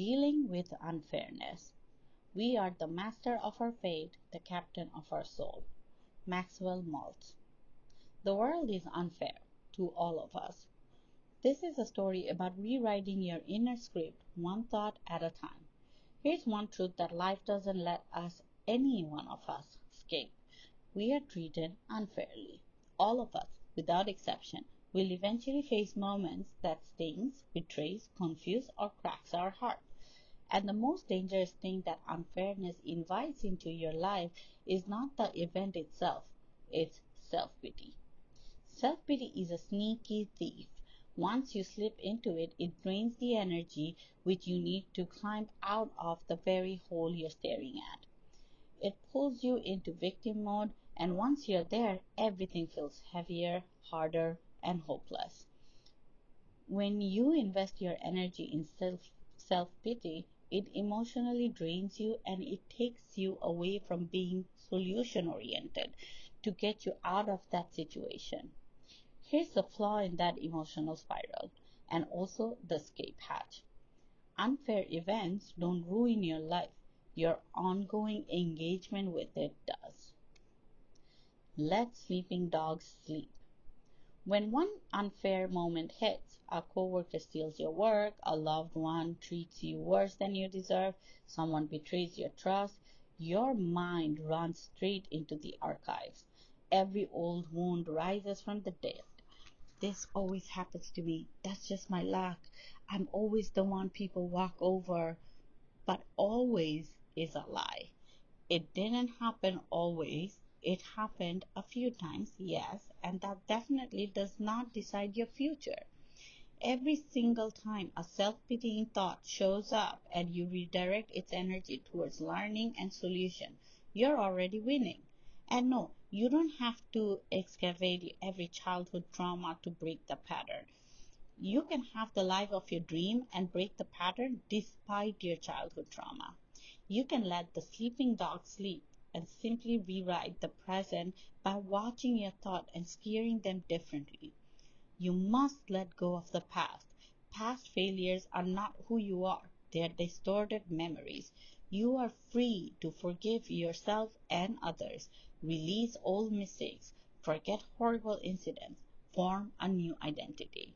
Dealing with unfairness. We are the master of our fate, the captain of our soul. Maxwell Maltz. The world is unfair to all of us. This is a story about rewriting your inner script one thought at a time. Here's one truth that life doesn't let any one of us, escape. We are treated unfairly. All of us, without exception, will eventually face moments that stings, betrays, confuses, or cracks our heart. And the most dangerous thing that unfairness invites into your life is not the event itself, it's self-pity. Self-pity is a sneaky thief. Once you slip into it, it drains the energy which you need to climb out of the very hole you're staring at. It pulls you into victim mode, and once you're there, everything feels heavier, harder, and hopeless. When you invest your energy in self-pity, it emotionally drains you and it takes you away from being solution oriented to get you out of that situation. Here's the flaw in that emotional spiral, and also the escape hatch. Unfair events don't ruin your life, your ongoing engagement with it does. Let sleeping dogs sleep. When one unfair moment hits, a coworker steals your work, a loved one treats you worse than you deserve, someone betrays your trust, your mind runs straight into the archives. Every old wound rises from the dead. This always happens to me. That's just my luck. I'm always the one people walk over. But always is a lie. It didn't happen always. It happened a few times, yes, and that definitely does not decide your future. Every single time a self-pitying thought shows up and you redirect its energy towards learning and solution, you're already winning. And no, you don't have to excavate every childhood trauma to break the pattern. You can have the life of your dream and break the pattern despite your childhood trauma. You can let the sleeping dog sleep and simply rewrite the present by watching your thought and steering them differently. You must let go of the past. Past failures are not who you are. They are distorted memories. You are free to forgive yourself and others, release old mistakes, forget horrible incidents, form a new identity.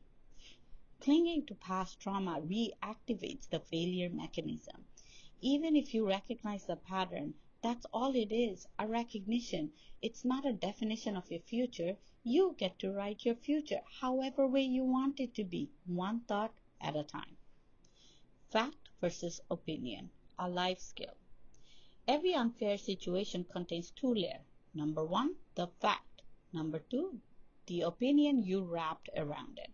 Clinging to past trauma reactivates the failure mechanism. Even if you recognize the pattern, that's all it is, a recognition. It's not a definition of your future. You get to write your future however way you want it to be, one thought at a time. Fact versus opinion, a life skill. Every unfair situation contains two layers. Number one, the fact. Number two, the opinion you wrapped around it.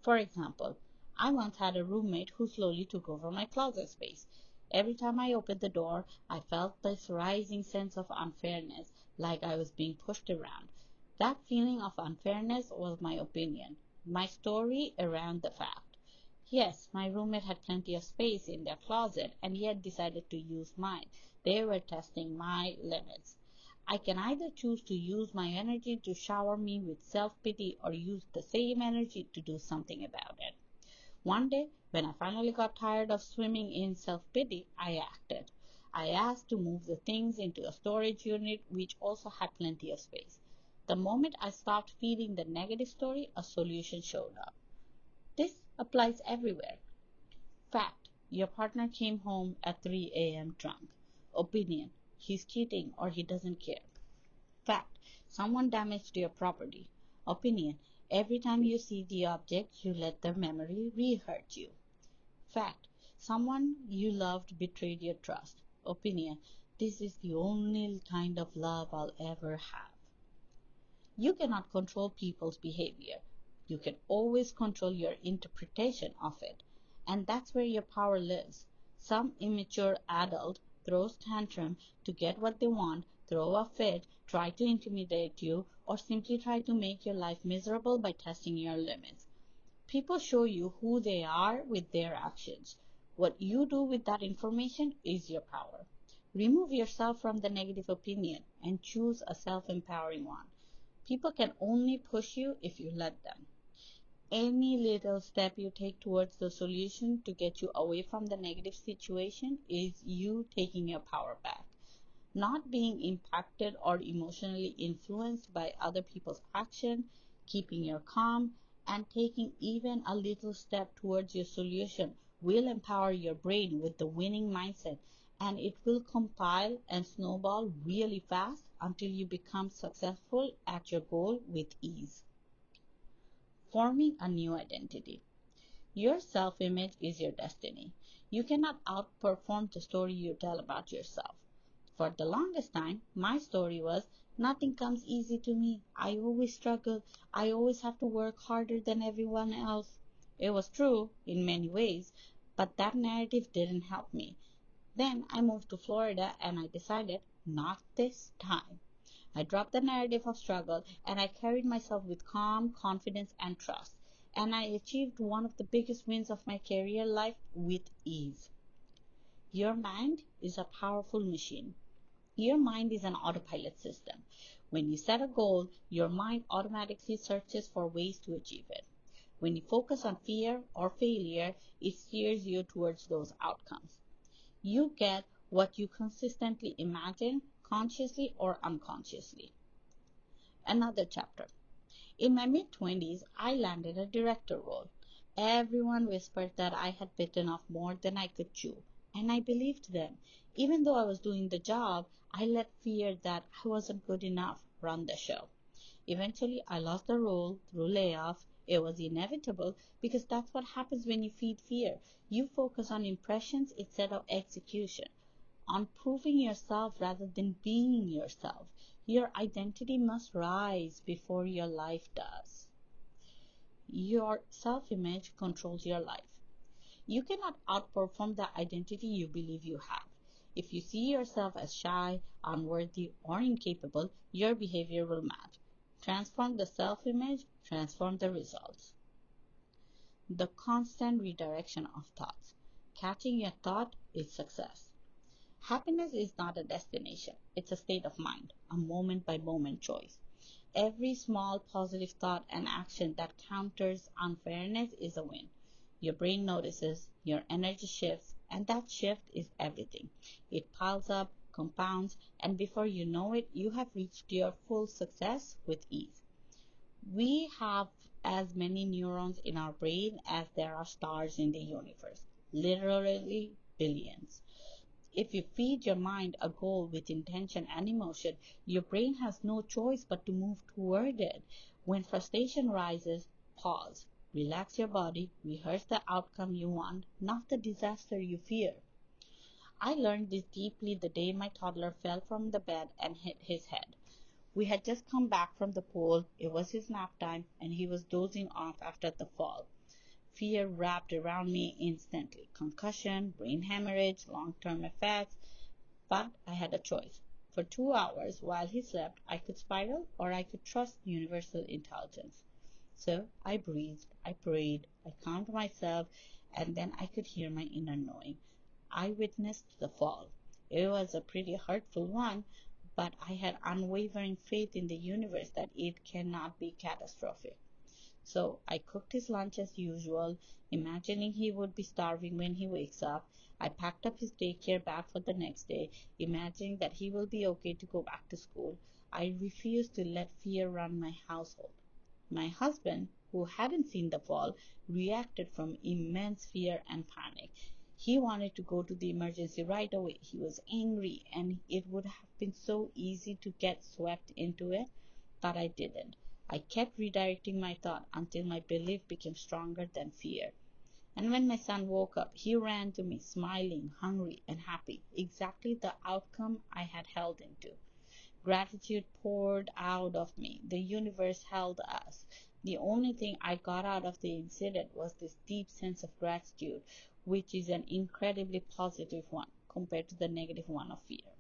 For example, I once had a roommate who slowly took over my closet space. Every time I opened the door, I felt this rising sense of unfairness, like I was being pushed around. That feeling of unfairness was my opinion, my story around the fact. Yes, my roommate had plenty of space in their closet and yet decided to use mine. They were testing my limits. I can either choose to use my energy to shower me with self-pity or use the same energy to do something about it. One day, when I finally got tired of swimming in self-pity, I acted. I asked to move the things into a storage unit which also had plenty of space. The moment I stopped feeding the negative story, a solution showed up. This applies everywhere. Fact: your partner came home at 3 a.m. drunk. Opinion: he's cheating or he doesn't care. Fact: someone damaged your property. Opinion: every time you see the object, you let the memory re-hurt you. Fact: someone you loved betrayed your trust. Opinion: this is the only kind of love I'll ever have. You cannot control people's behavior. You can always control your interpretation of it. And that's where your power lives. Some immature adult throws tantrum to get what they want, throw a fit, try to intimidate you, or simply try to make your life miserable by testing your limits. People show you who they are with their actions. What you do with that information is your power. Remove yourself from the negative opinion and choose a self-empowering one. People can only push you if you let them. Any little step you take towards the solution to get you away from the negative situation is you taking your power back. Not being impacted or emotionally influenced by other people's action, keeping your calm, and taking even a little step towards your solution will empower your brain with the winning mindset, and it will compile and snowball really fast until you become successful at your goal with ease. Forming a new identity. Your self image is your destiny. You cannot outperform the story you tell about yourself. For the longest time, my story was nothing comes easy to me. I always struggle. I always have to work harder than everyone else. It was true in many ways, but that narrative didn't help me. Then I moved to Florida and I decided, not this time. I dropped the narrative of struggle and I carried myself with calm, confidence, and trust. And I achieved one of the biggest wins of my career life with ease. Your mind is a powerful machine. Your mind is an autopilot system. When you set a goal, your mind automatically searches for ways to achieve it. When you focus on fear or failure, it steers you towards those outcomes. You get what you consistently imagine, consciously or unconsciously. Another chapter. In my mid 20s, I landed a director role. Everyone whispered that I had bitten off more than I could chew, and I believed them. Even though I was doing the job, I let fear that I wasn't good enough run the show. Eventually, I lost the role through layoff. It was inevitable because that's what happens when you feed fear. You focus on impressions instead of execution, on proving yourself rather than being yourself. Your identity must rise before your life does. Your self image controls your life. You cannot outperform the identity you believe you have. If you see yourself as shy, unworthy, or incapable, your behavior will match. Transform the self image, transform the results. The constant redirection of thoughts. Catching your thought is success. Happiness is not a destination, it's a state of mind, a moment by moment choice. Every small positive thought and action that counters unfairness is a win. Your brain notices, your energy shifts, and that shift is everything. It piles up, compounds, and before you know it, you have reached your full success with ease. We have as many neurons in our brain as there are stars in the universe, literally billions. If you feed your mind a goal with intention and emotion, your brain has no choice but to move toward it. When frustration rises, pause, relax your body, rehearse the outcome you want, not the disaster you fear. I learned this deeply the day my toddler fell from the bed and hit his head. We had just come back from the pool, it was his nap time, and he was dozing off after the fall. Fear wrapped around me instantly. Concussion, brain hemorrhage, long-term effects. But I had a choice. For 2 hours while he slept, I could spiral or I could trust universal intelligence. So I breathed, I prayed, I calmed myself, and then I could hear my inner knowing. I witnessed the fall. It was a pretty hurtful one, but I had unwavering faith in the universe that it cannot be catastrophic. So I cooked his lunch as usual, imagining he would be starving when he wakes up. I packed up his daycare bag for the next day, imagining that he will be okay to go back to school. I refused to let fear run my household. My husband, who hadn't seen the fall, reacted from immense fear and panic. He wanted to go to the emergency right away. He was angry, and it would have been so easy to get swept into it, but I didn't. I kept redirecting my thought until my belief became stronger than fear. And when my son woke up, he ran to me, smiling, hungry, and happy, exactly the outcome I had held into. Gratitude poured out of me. The universe held us. The only thing I got out of the incident was this deep sense of gratitude, which is an incredibly positive one compared to the negative one of fear.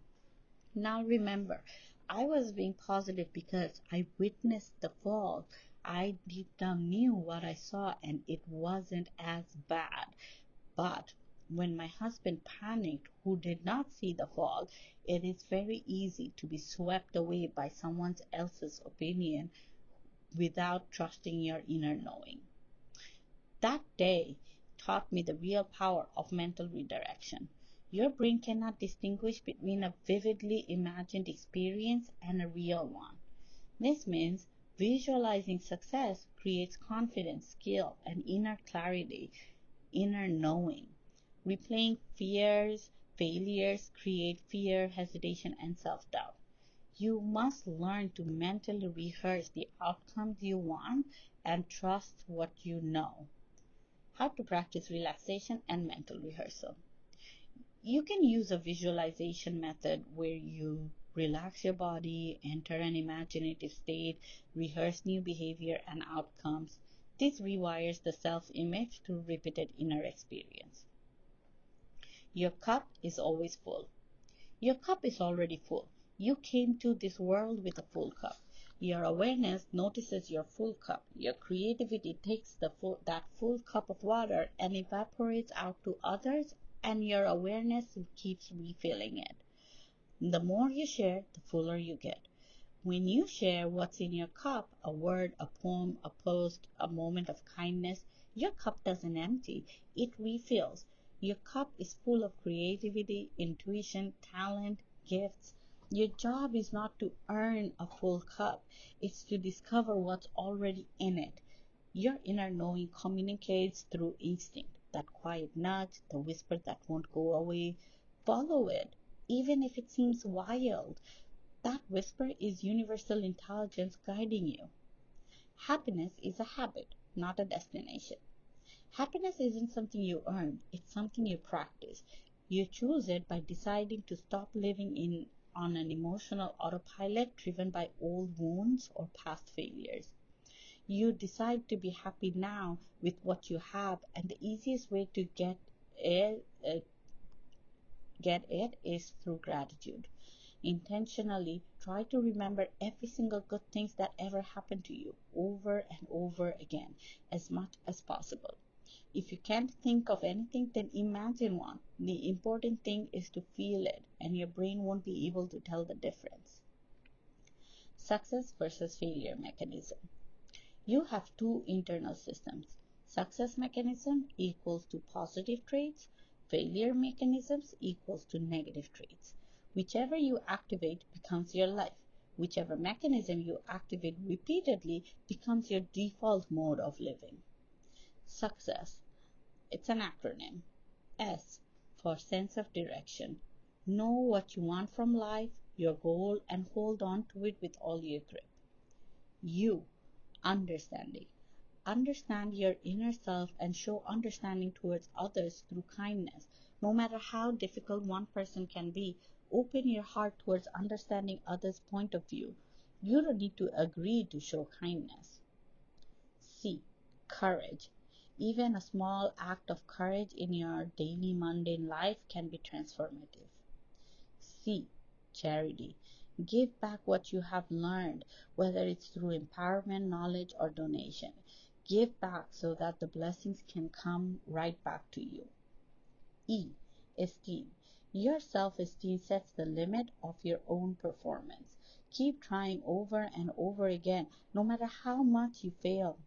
Now remember, I was being positive because I witnessed the fall. I deep down knew what I saw and it wasn't as bad. But when my husband panicked, who did not see the fall, it is very easy to be swept away by someone else's opinion without trusting your inner knowing. That day taught me the real power of mental redirection. Your brain cannot distinguish between a vividly imagined experience and a real one. This means visualizing success creates confidence, skill, and inner clarity, inner knowing. Replaying failures create fear, hesitation, and self-doubt. You must learn to mentally rehearse the outcomes you want and trust what you know. How to practice relaxation and mental rehearsal. You can use a visualization method where you relax your body, enter an imaginative state, rehearse new behavior and outcomes. This rewires the self-image through repeated inner experience. Your cup is always full. Your cup is already full. You came to this world with a full cup. Your awareness notices your full cup. Your creativity takes that full cup of water and evaporates out to others, and your awareness keeps refilling it. The more you share, the fuller you get. When you share what's in your cup, a word, a poem, a post, a moment of kindness, your cup doesn't empty, it refills. Your cup is full of creativity, intuition, talent, gifts. Your job is not to earn a full cup, it's to discover what's already in it. Your inner knowing communicates through instinct, that quiet nudge, the whisper that won't go away. Follow it, even if it seems wild. That whisper is universal intelligence guiding you. Happiness is a habit, not a destination. Happiness isn't something you earn, it's something you practice. You choose it by deciding to stop living on an emotional autopilot driven by old wounds or past failures. You decide to be happy now with what you have, and the easiest way to get it is through gratitude. Intentionally try to remember every single good thing that ever happened to you over and over again as much as possible. If you can't think of anything, then imagine one. The important thing is to feel it, and your brain won't be able to tell the difference. Success versus failure mechanism. You have two internal systems. Success mechanism equals to positive traits, failure mechanisms equals to negative traits. Whichever you activate becomes your life. Whichever mechanism you activate repeatedly becomes your default mode of living. Success. It's an acronym. S for sense of direction. Know what you want from life, your goal, and hold on to it with all your grip. U. Understanding. Understand your inner self and show understanding towards others through kindness. No matter how difficult one person can be, open your heart towards understanding others' point of view. You don't need to agree to show kindness. C. Courage. Even a small act of courage in your daily mundane life can be transformative. C. Charity. Give back what you have learned, whether it's through empowerment, knowledge, or donation. Give back so that the blessings can come right back to you. E. Esteem. Your self-esteem sets the limit of your own performance. Keep trying over and over again, no matter how much you fail.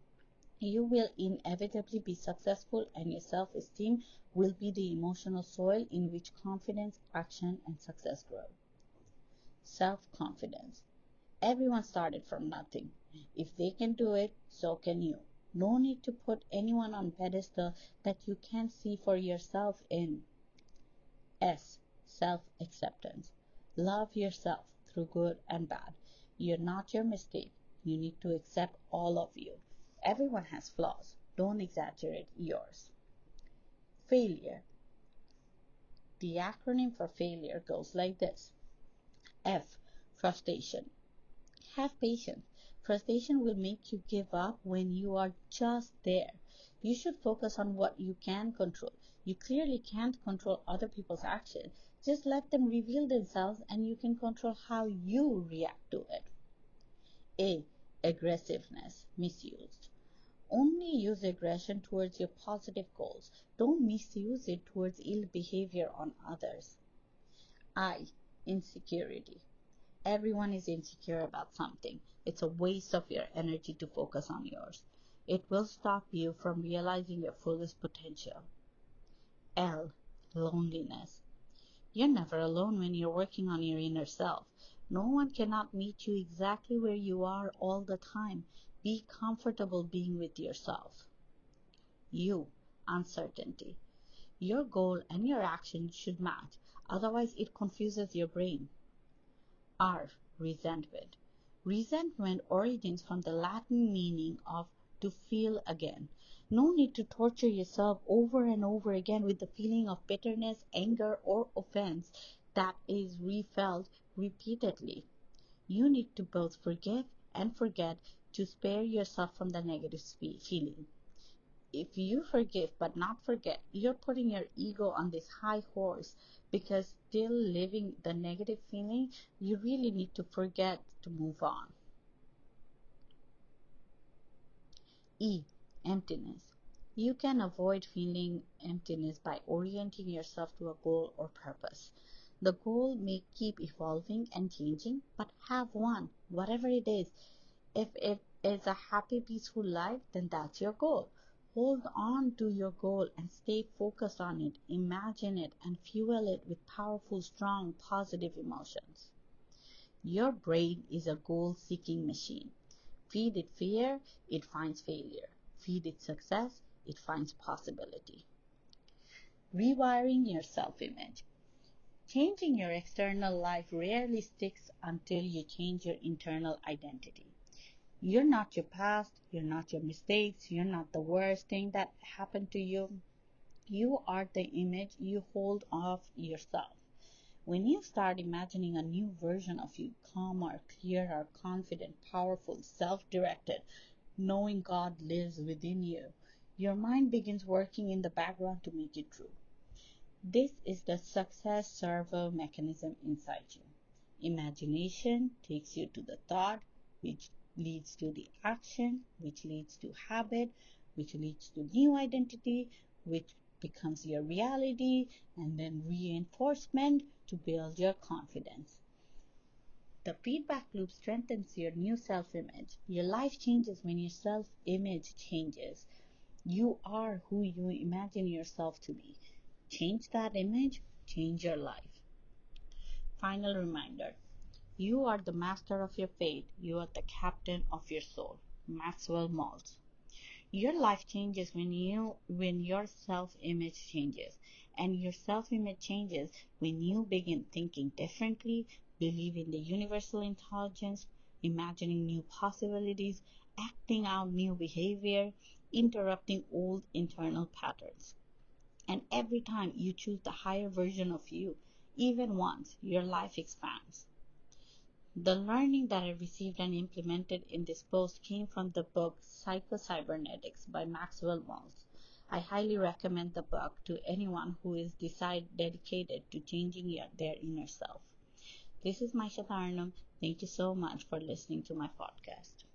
You will inevitably be successful, and your self-esteem will be the emotional soil in which confidence, action, and success grow. Self-confidence. Everyone started from nothing. If they can do it, so can you. No need to put anyone on pedestal that you can't see for yourself in. S. Self-acceptance. Love yourself through good and bad. You're not your mistake. You need to accept all of you. Everyone has flaws. Don't exaggerate yours. Failure. The acronym for failure goes like this. F. Frustration. Have patience. Frustration will make you give up when you are just there. You should focus on what you can control. You clearly can't control other people's actions. Just let them reveal themselves and you can control how you react to it. A. Aggressiveness. Misused. Only use aggression towards your positive goals. Don't misuse it towards ill behavior on others. I. Insecurity. Everyone is insecure about something. It's a waste of your energy to focus on yours. It will stop you from realizing your fullest potential. L. Loneliness. You're never alone when you're working on your inner self. No one cannot meet you exactly where you are all the time. Be comfortable being with yourself. U. Uncertainty. Your goal and your action should match, otherwise it confuses your brain. R. Resentment. Resentment origins from the Latin meaning of to feel again. No need to torture yourself over and over again with the feeling of bitterness, anger, or offense that is refelt repeatedly. You need to both forgive and forget to spare yourself from the negative feeling. If you forgive but not forget, you're putting your ego on this high horse because still living the negative feeling, you really need to forget to move on. E. Emptiness. You can avoid feeling emptiness by orienting yourself to a goal or purpose. The goal may keep evolving and changing, but have one, whatever it is. If it is a happy, peaceful life, then that's your goal. Hold on to your goal and stay focused on it. Imagine it and fuel it with powerful, strong, positive emotions. Your brain is a goal-seeking machine. Feed it fear, it finds failure. Feed it success, it finds possibility. Rewiring your self-image. Changing your external life rarely sticks until you change your internal identity. You're not your past, you're not your mistakes, you're not the worst thing that happened to you. You are the image you hold of yourself. When you start imagining a new version of you, calmer, clearer, confident, powerful, self-directed, knowing God lives within you, your mind begins working in the background to make it true. This is the success servo mechanism inside you. Imagination takes you to the thought, which leads to the action, which leads to habit, which leads to new identity, which becomes your reality, and then reinforcement to build your confidence. The feedback loop strengthens your new self-image. Your life changes when your self-image changes. You are who you imagine yourself to be. Change that image, change your life. Final reminder. You are the master of your fate. You are the captain of your soul. Maxwell Maltz. Your life changes when your self-image changes, and your self-image changes when you begin thinking differently, believe in the universal intelligence, imagining new possibilities, acting out new behavior, interrupting old internal patterns. And every time you choose the higher version of you, even once, your life expands. The learning that I received and implemented in this post came from the book Psycho-Cybernetics by Maxwell Maltz. I highly recommend the book to anyone who is dedicated to changing their inner self. This is Maisha Tarnum. Thank you so much for listening to my podcast.